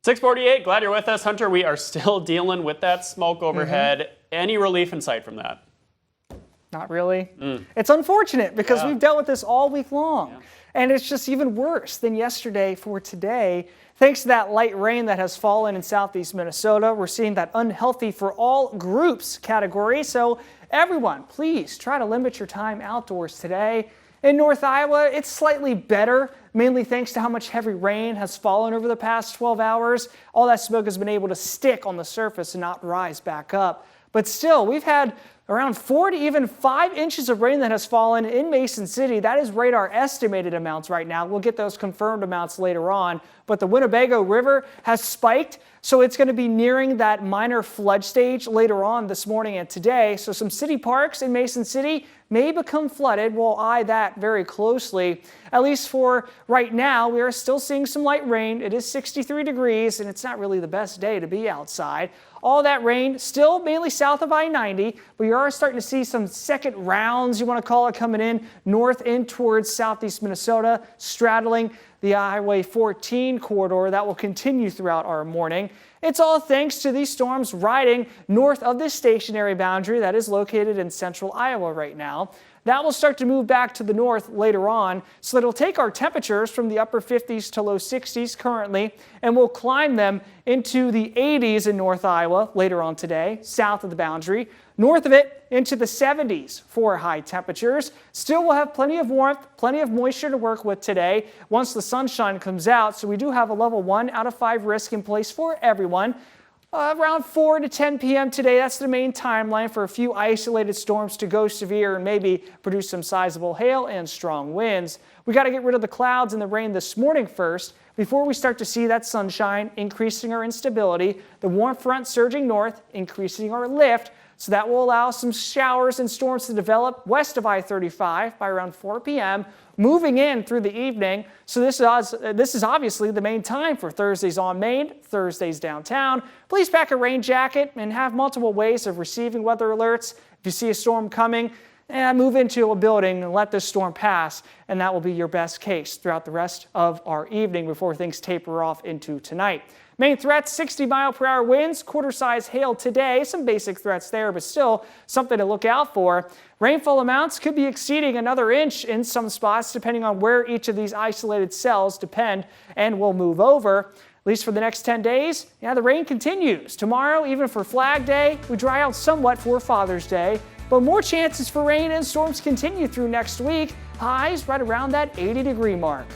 648, glad you're with us. Hunter, we are still dealing with that smoke overhead. Any relief in sight from that? Not really. It's unfortunate because we've dealt with this all week long. Yeah. And it's just even worse than yesterday for today. Thanks to that light rain that has fallen in southeast Minnesota, we're seeing that unhealthy for all groups category. So everyone, please try to limit your time outdoors today. In North Iowa, it's slightly better, mainly thanks to how much heavy rain has fallen over the past 12 hours. All that smoke has been able to stick on the surface and not rise back up. But still, we've had around 4 to even 5 inches of rain that has fallen in Mason City. That is radar estimated amounts right now. We'll get those confirmed amounts later on. But the Winnebago River has spiked, so it's going to be nearing that minor flood stage later on this morning and today. So some city parks in Mason City may become flooded. We'll eye that very closely. At least for right now, we are still seeing some light rain. It is 63 degrees, and it's not really the best day to be outside. All that rain still mainly south of I-90, but you are starting to see some second rounds, you want to call it, coming in north in towards southeast Minnesota, straddling the Highway 14 corridor. That will continue throughout our morning. It's all thanks to these storms riding north of this stationary boundary that is located in central Iowa right now. That will start to move back to the north later on, so that it'll take our temperatures from the upper 50s to low 60s currently, and we'll climb them into the 80s in North Iowa later on today, south of the boundary. North of it, into the 70s for high temperatures. Still, we'll have plenty of warmth, plenty of moisture to work with today once the sunshine comes out, so we do have a level 1 out of 5 risk in place for everyone. Around 4 to 10 p.m. today, that's the main timeline for a few isolated storms to go severe and maybe produce some sizable hail and strong winds. We got to get rid of the clouds and the rain this morning first before we start to see that sunshine, increasing our instability, the warm front surging north, increasing our lift. So that will allow some showers and storms to develop west of I-35 by around 4 p.m., moving in through the evening. So this is obviously the main time for Thursdays on Main, Thursdays downtown. Please pack a rain jacket and have multiple ways of receiving weather alerts. If you see a storm coming, move into a building and let this storm pass, and that will be your best case throughout the rest of our evening before things taper off into tonight. Main threats, 60-mile-per-hour winds, quarter-size hail today. Some basic threats there, but still something to look out for. Rainfall amounts could be exceeding another inch in some spots, depending on where each of these isolated cells depend and will move over. At least for the next 10 days, the rain continues. Tomorrow, even for Flag Day, we dry out somewhat for Father's Day, but more chances for rain and storms continue through next week. Highs right around that 80-degree mark.